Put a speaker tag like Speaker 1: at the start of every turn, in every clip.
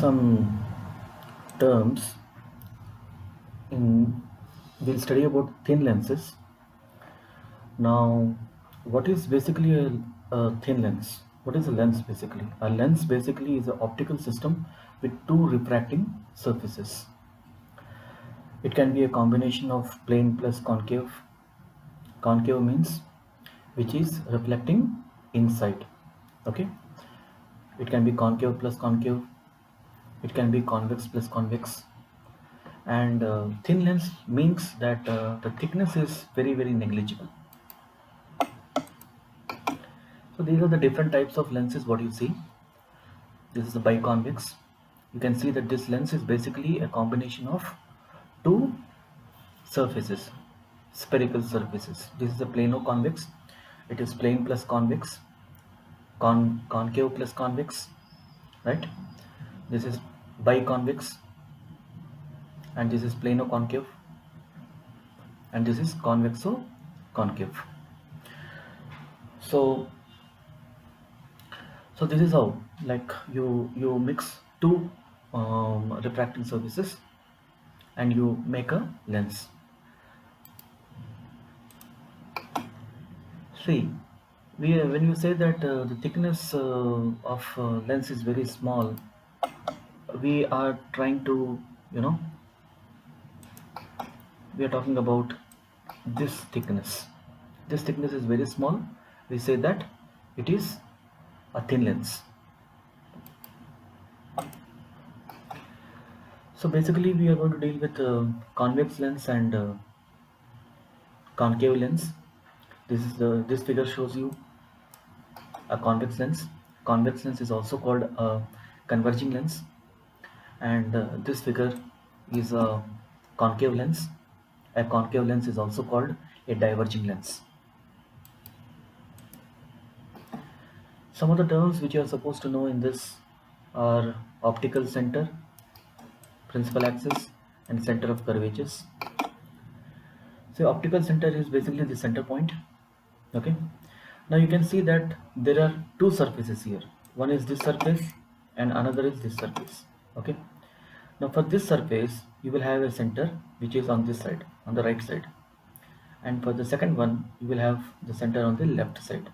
Speaker 1: some terms in we'll study about thin lenses. Now, what is basically a thin lens? What is a lens basically? A lens basically is an optical system with two refracting surfaces. It can be a combination of plane plus concave. Concave means which is reflecting inside. Okay, it can be concave plus concave. It can be convex plus convex. And thin lens means that the thickness is very negligible. So these are the different types of lenses. What you see, this is a biconvex. You can see that this lens is basically a combination of two surfaces, spherical surfaces. This is a plano-convex. It is plane plus convex, concave plus convex, right? This is biconvex, and this is plano-concave, and this is convexo-concave. So this is how, like, you mix two refracting surfaces and you make a lens. See, when you say that the thickness of lens is very small, we are trying to, we are talking about this thickness. This thickness is very small. We say that it is a thin lens. So basically we are going to deal with convex lens and concave lens. This figure shows you a convex lens. Convex lens is also called a converging lens, and this figure is a concave lens. A concave lens is also called a diverging lens. Some of the terms which you are supposed to know in this are optical center, principal axis, and center of curvatures. So optical center is basically the center point. Okay, now you can see that there are two surfaces here. One is this surface and another is this surface. Okay, now for this surface you will have a center which is on this side, on the right side, and for the second one you will have the center on the left side.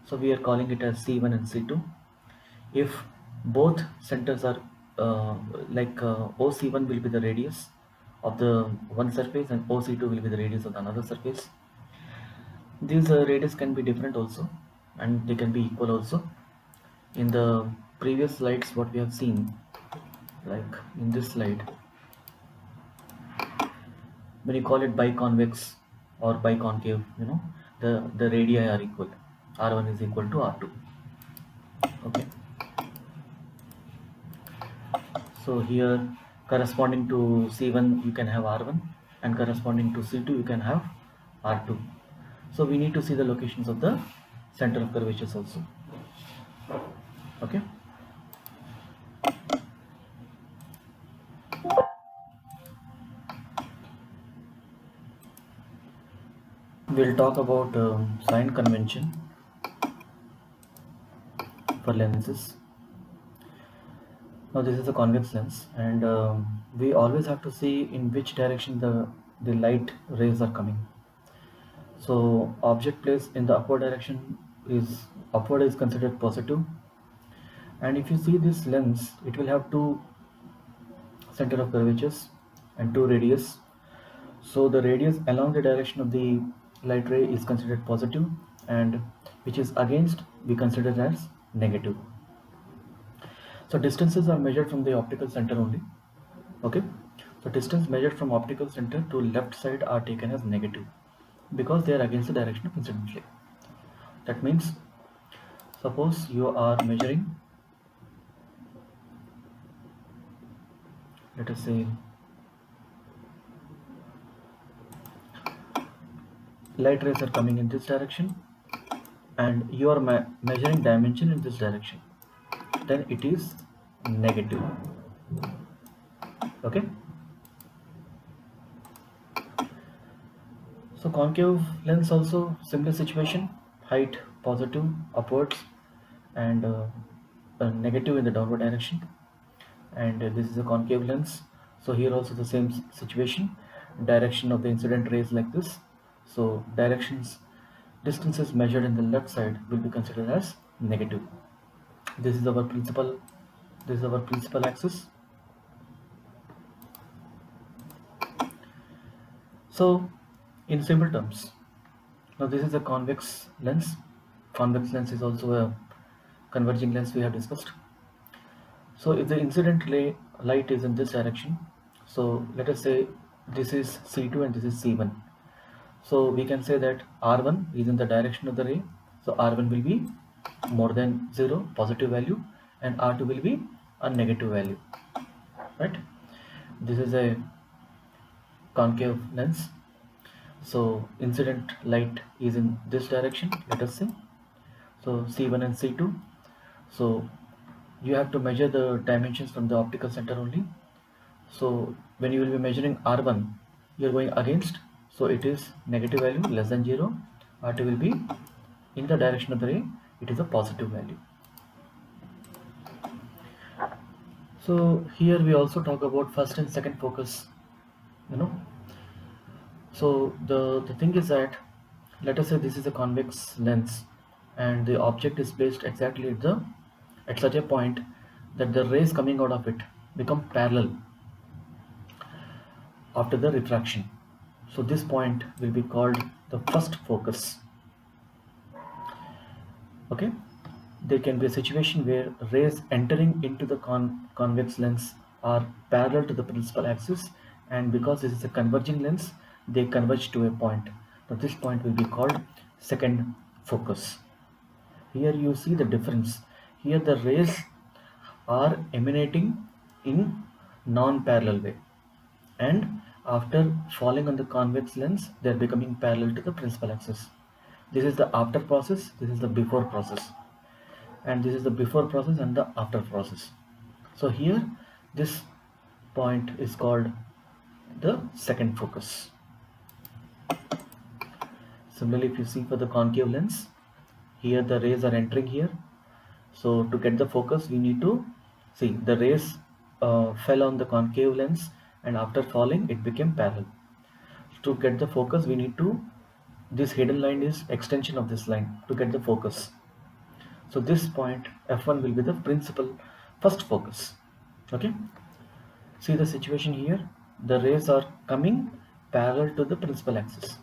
Speaker 1: So we are calling it as C1 and C2. If both centers are OC1 will be the radius of the one surface and OC2 will be the radius of the another surface. These radius can be different also, and they can be equal also. In the previous slides what we have seen, like in this slide, when you call it biconvex or biconcave, the radii are equal. R1 is equal to R2. Okay, so here corresponding to C1 you can have R1, and corresponding to C2 you can have R2. So we need to see the locations of the center of curvatures also. Okay, we'll talk about sign convention for lenses. Now this is a convex lens, and we always have to see in which direction the light rays are coming. So object placed in the upward direction is considered positive, and if you see this lens, it will have two center of curvatures and two radius. So the radius along the direction of the light ray is considered positive, and which is against we consider as negative. So distances are measured from the optical center only. Okay, so distance measured from optical center to left side are taken as negative because they are against the direction of incident ray. That means, suppose you are measuring, let us say, light rays are coming in this direction and you are measuring dimension in this direction, then it is negative. Okay, so concave lens also similar situation, height positive upwards and negative in the downward direction. and this is a concave lens. So here also the same situation, direction of the incident rays like this. So distances measured in the left side will be considered as negative. This is our principal axis. So in simple terms, now this is a convex lens. Convex lens is also a converging lens we have discussed. So if the incident light is in this direction, so let us say this is C2 and this is C1. So we can say that R1 is in the direction of the ray. So R1 will be more than 0, positive value, and R2 will be a negative value, right? This is a concave lens. So incident light is in this direction, let us say. So C1 and C2. So you have to measure the dimensions from the optical center only. So when you will be measuring R1, you are going against, so it is negative value less than 0. R2 will be in the direction of the ray, it is a positive value. So here we also talk about first and second focus, So the thing is that, let us say this is a convex lens and the object is placed exactly at such a point that the rays coming out of it become parallel after the refraction. So this point will be called the first focus. Okay, there can be a situation where rays entering into the convex lens are parallel to the principal axis, and because this is a converging lens, they converge to a point. Now this point will be called second focus. Here you see the difference. Here the rays are emanating in non-parallel way, and after falling on the convex lens, they are becoming parallel to the principal axis. This is the after process, this is the before process, and this is the before process and the after process. So here this point is called the second focus. Similarly, if you see for the concave lens, here the rays are entering here. So to get the focus, we need to see the rays fell on the concave lens, and after falling it became parallel. To get the focus, we need to, this hidden line is extension of this line to get the focus. So this point F1 will be the principal first focus. Okay, see the situation here, the rays are coming parallel to the principal axis,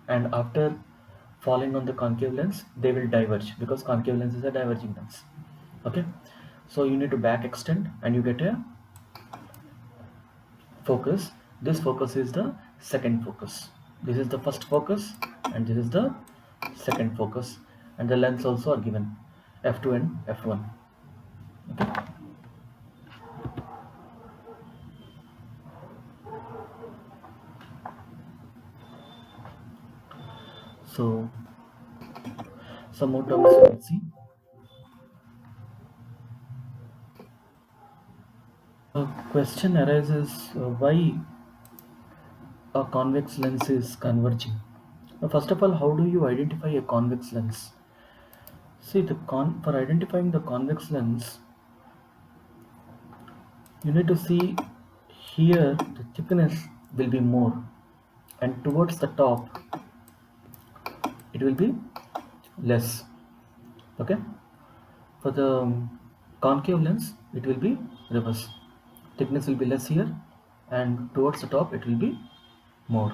Speaker 1: and after falling on the concave lens they will diverge, because concave lens is a diverging lens. Okay, so you need to back extend and you get a focus. This focus is the second focus. This is the first focus and this is the second focus, and the lengths also are given, F2 and F1. Okay. So some more terms you will see. A question arises, why a convex lens is converging. Now, first of all, how do you identify a convex lens? See, for identifying the convex lens, you need to see here the thickness will be more, and towards the top it will be less. Okay, for the concave lens it will be reverse, thickness will be less here and towards the top it will be more.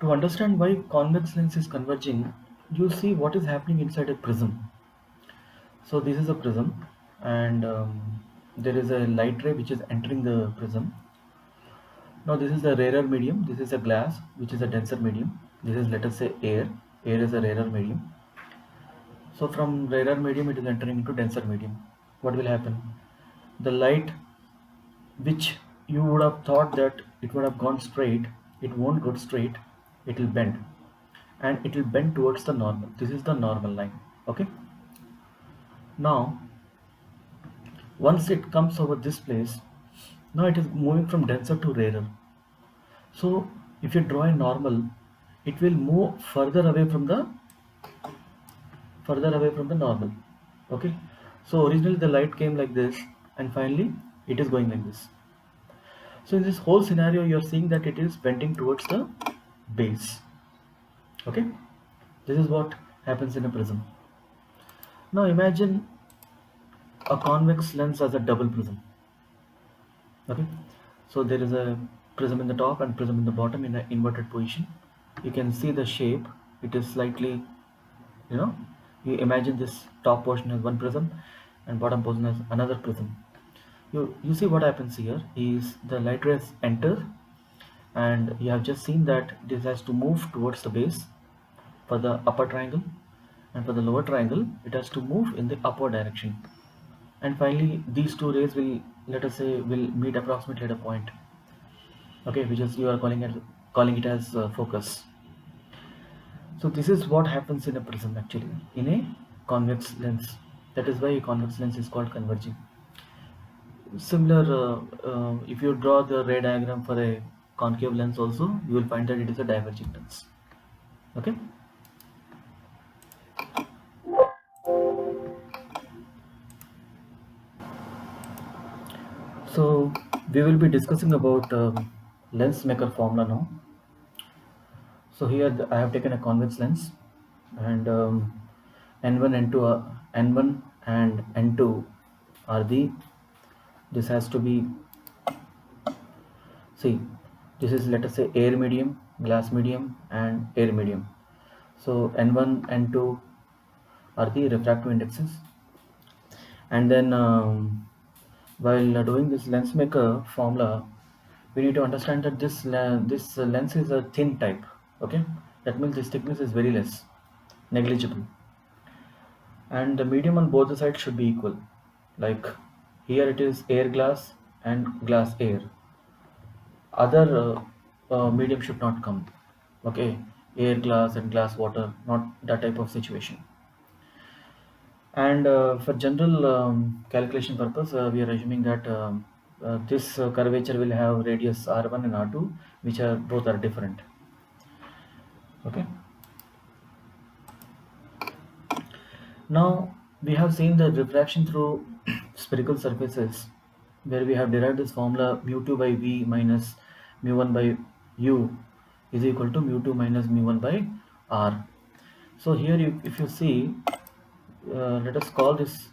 Speaker 1: To understand why convex lens is converging, you see what is happening inside a prism. So this is a prism, and there is a light ray which is entering the prism. Now this is the rarer medium, this is a glass which is a denser medium, this is, let us say, air is a rarer medium. So from rarer medium it is entering into denser medium. What will happen? The light which you would have thought that it would have gone straight, it won't go straight, it will bend, and it will bend towards the normal. This is the normal line. Okay, now once it comes over this place, now it is moving from denser to rarer. So if you draw a normal, it will move further away from the normal. Okay, so originally the light came like this, and finally it is going like this. So in this whole scenario, you're seeing that it is bending towards the base. Okay, this is what happens in a prism. Now imagine a convex lens as a double prism. Okay, so there is a prism in the top and prism in the bottom in an inverted position. You can see the shape. It is slightly, you know, you imagine this top portion as one prism and bottom portion as another prism. You see what happens here is the light rays enter, and you have just seen that this has to move towards the base for the upper triangle, and for the lower triangle it has to move in the upward direction, and finally these two rays will, let us say, will meet approximately at a point, okay, which is you are calling it as focus. So this is what happens in a prism, actually, in a convex lens. That is why a convex lens is called converging. Similar, if you draw the ray diagram for a concave lens also, you will find that it is a diverging lens. Okay. So we will be discussing about lens maker formula now. So here I have taken a convex lens, and n1 n2 n1 and n2 are the, this has to be, see, this is, let us say, air medium, glass medium and air medium. So n1 n2 are the refractive indexes, and then while doing this lens maker formula, we need to understand that this lens is a thin type. Okay, that means this thickness is very less, negligible, and the medium on both the sides should be equal. Like here it is air glass and glass air. Other medium should not come. Okay, air glass and glass water, not that type of situation. And for general calculation purpose, we are assuming that this curvature will have radius r1 and r2, which are both are different. Okay. Now we have seen the refraction through spherical surfaces, where we have derived this formula mu2 by v minus mu1 by u is equal to mu2 minus mu1 by r. So here, if you see, let us call this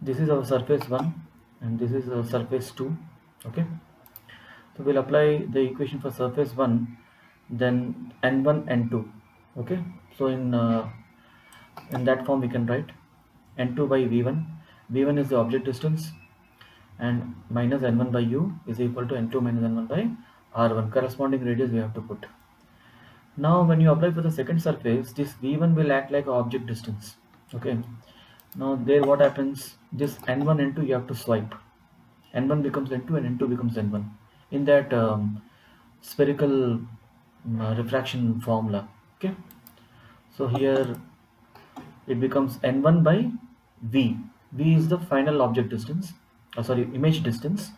Speaker 1: is our surface 1 and this is our surface 2. Okay, so we'll apply the equation for surface 1, then n1 n2. Okay, so in that form we can write n2 by v1. V1 is the object distance, and minus n1 by u is equal to n2 minus n1 by r1. Corresponding radius we have to put. Now when you apply for the second surface, this v1 will act like object distance. Okay, now there what happens, this n1 n2 you have to swipe. N1 becomes n2 and n2 becomes n1 in that spherical refraction formula. Okay, so here it becomes n1 by v. V is the final object distance, sorry, image distance,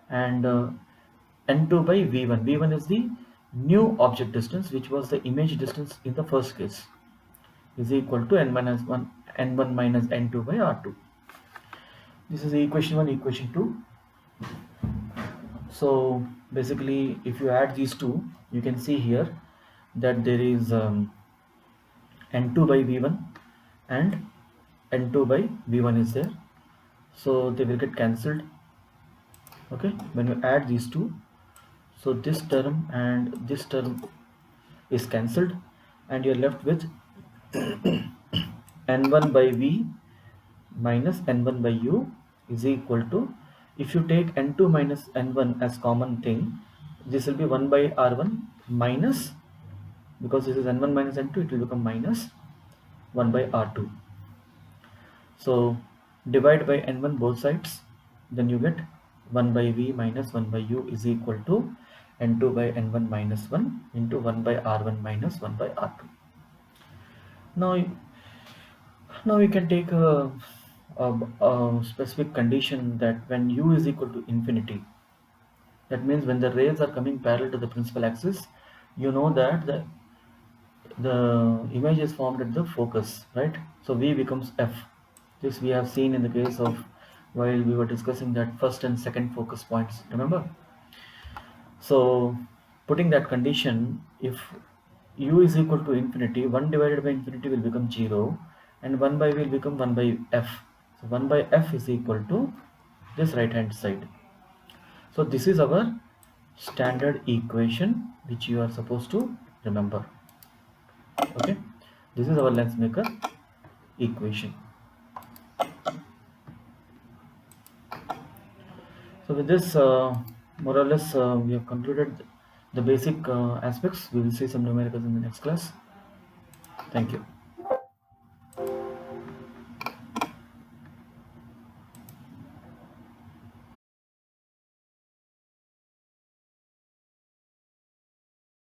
Speaker 1: and n2 by v1. V1 is the new object distance, which was the image distance in the first case, is equal to n1 minus n2 by r2. This is equation 1, equation 2. So basically, if you add these two, you can see here that there is n2 by v1 and n2 by v1 is there, so they will get cancelled. Okay, when you add these two, so this term and this term is cancelled, and you're left with n1 by v minus n1 by u is equal to, if you take n2 minus n1 as common thing, this will be 1 by r1 minus, because this is n1 minus n2, it will become minus 1 by r2. So divide by n1 both sides, then you get 1 by v minus 1 by u is equal to n2 by n1 minus 1 into 1 by r1 minus 1 by r2. Now we can take a specific condition that when u is equal to infinity, that means when the rays are coming parallel to the principal axis, you know that the image is formed at the focus, right? So V becomes F. This we have seen in the case of while we were discussing that first and second focus points, remember? So putting that condition, if u is equal to infinity, 1 divided by infinity will become 0 and 1 by will become 1 by f. So 1 by f is equal to this right hand side. So this is our standard equation which you are supposed to remember. Okay, this is our lens maker equation. So with this, more or less, we have concluded the basic aspects. We will see some numericals in the next class. Thank you.